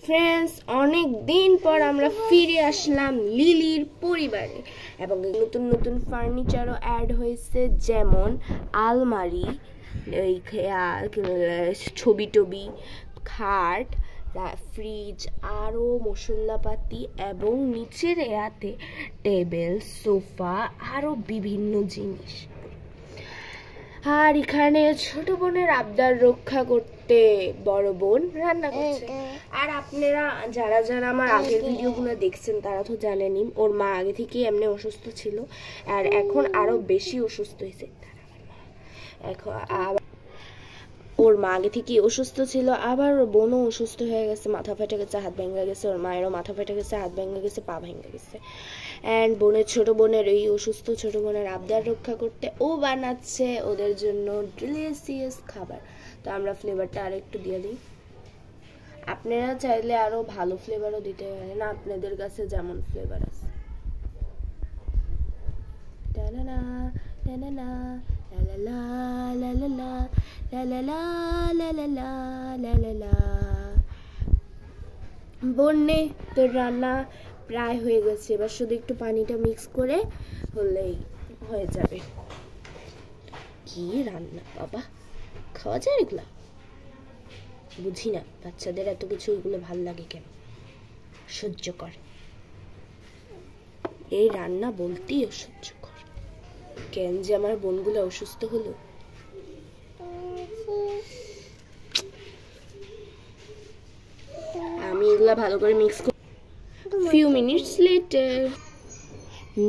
Friends, অনেক দিন পর আমরা ফিরে আসলাম লিলির পরিবারে এবং নতুন নতুন ফার্নিচারও অ্যাড হয়েছে, যেমন আলমারি, ছবি টবি, খাট, ফ্রিজ, আরও মশলাপাতি এবং নিচের এরাতে টেবিল, সোফা, আরও বিভিন্ন জিনিস। আর এখানে ছোট বোনের আবদার রক্ষা করতে বড় বোন রান্না করছে। আর আপনারা যারা যারা আমার আগের ভিডিওগুলো দেখছেন তারা তো জানেনই, ওর মা আগে থেকেই এমনি অসুস্থ ছিল আর এখন আরো বেশি অসুস্থ হয়েছে। এখন ওর মা আগে থেকেই অসুস্থ ছিল, আবার ওর বোনও অসুস্থ হয়ে গেছে, মাথা ফেটে গেছে, হাত ভেঙে গেছে, ওর মায়েরও মাথা ফেটে গেছে, হাত ভেঙে গেছে, পা ভেঙে গেছে। অ্যান্ড ছোট বোনের এই অসুস্থ ছোট বোনের আবদার রক্ষা করতে ও বানাচ্ছে ওদের জন্য ডিলিশিয়াস খাবার। তো আমরা ফ্লেভারটা আর একটু দিয়ে দিই। আপনারা চাইলে আরো ভালো ফ্লেভারও দিতে পারেন, আপনাদের কাছে যেমন ফ্লেভার আছে। বন্যে তোর রান্না প্রায় হয়ে গেছে, এবার শুধু একটু পানিটা মিক্স করে হলেই হয়ে যাবে। কি রান্না বাবা, খাওয়া যায় এগুলা? বুঝি না বাচ্চাদের এত কিছু এগুলো ভাল লাগে কেন, সহ্য কর। এই রান্না বলতেই অসহ্য কর। কেন যে আমার বোনগুলো অসুস্থ হলো। আমি এগুলা ভালো করে মিক্স করি। few minutes later,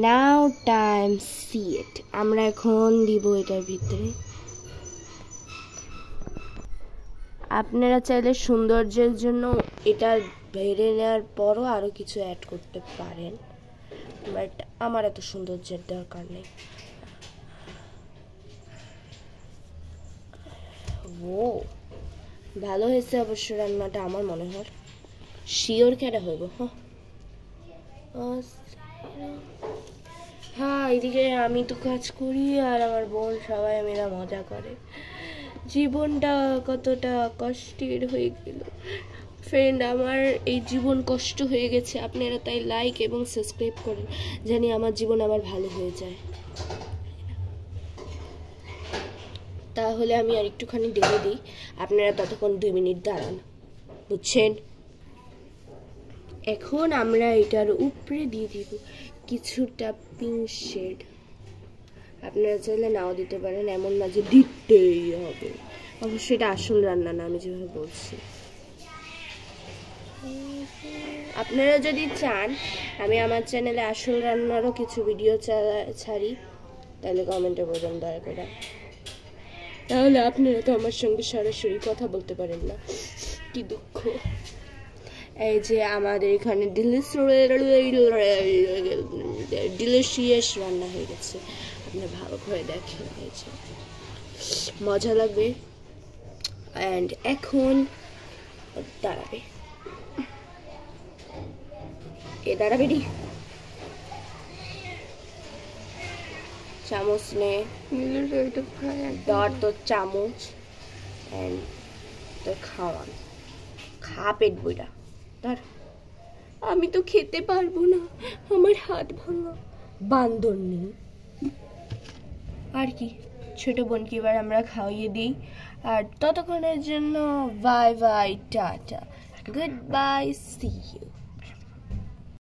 now time see it, আমরা এখন দিব এটার ভিতরে। আপনারা চাইলে সৌন্দর্যের জন্য এটা ভেড়ে নেওয়ার পরও আরো কিছু অ্যাড করতে পারেন, বাট আমার এত সৌন্দর্যের দরকার নেই। ও ভালো হয়েছে অবশ্য রান্নাটা, আমার মনে হয় শিওর কেটা হইব। হ্যাঁ এদিকে আমি তো কাজ করি আর আমার বোন সবাই মেয়েরা মজা করে। জীবনটা কতটা কষ্টের হয়ে গেল ফ্রেন্ড, আমার এই জীবন কষ্ট হয়ে গেছে। আপনারা তাই লাইক এবং সাবস্ক্রাইব করেন, জানি আমার জীবন আবার ভালো হয়ে যায়। তাহলে আমি আর একটুখানি ঢেলে দিই, আপনারা ততক্ষণ 2 মিনিট দাঁড়ান, বুঝছেন? এখন আমরা এটার উপরে দিয়ে দিব কিছুটা পিঙ্ক শেড। আপনারা চাইলে নাও দিতে পারেন, এমন না যে দিতেই হবে। অবশ্যই এটা আসল রান্না না, আমি যেভাবে বলছি। আপনারা যদি চান আমি আমার চ্যানেলে আসল রান্নারও কিছু ভিডিও ছাড়ি, তাহলে কমেন্টে বলবেন দয়া করে। তাহলে আপনারা তো আমার সঙ্গে সরাসরি কথা বলতে পারেন না, কি দুঃখ। এই যে আমাদের এখানে ডিলিশিয়াস রান্না হয়ে গেছে, আপনি ভালো করে দেখেন, হয়েছে মজা লাগবে। অ্যান্ড এখন দাঁড়াবে, দাঁড়াবে নি, চামচ নে, ধর তোর চামচ অ্যান্ড তোর খাওয়ান, খা পেট বইটা ধর। আমি তো খেতে পারবো না, আমার হাত ভাঙা, বান্দর নেই। আর কি, ছোট বোনকে এবার আমরা খাওয়িয়ে দিই। আর ততক্ষণের জন্য bye bye, tata, good bye, see you.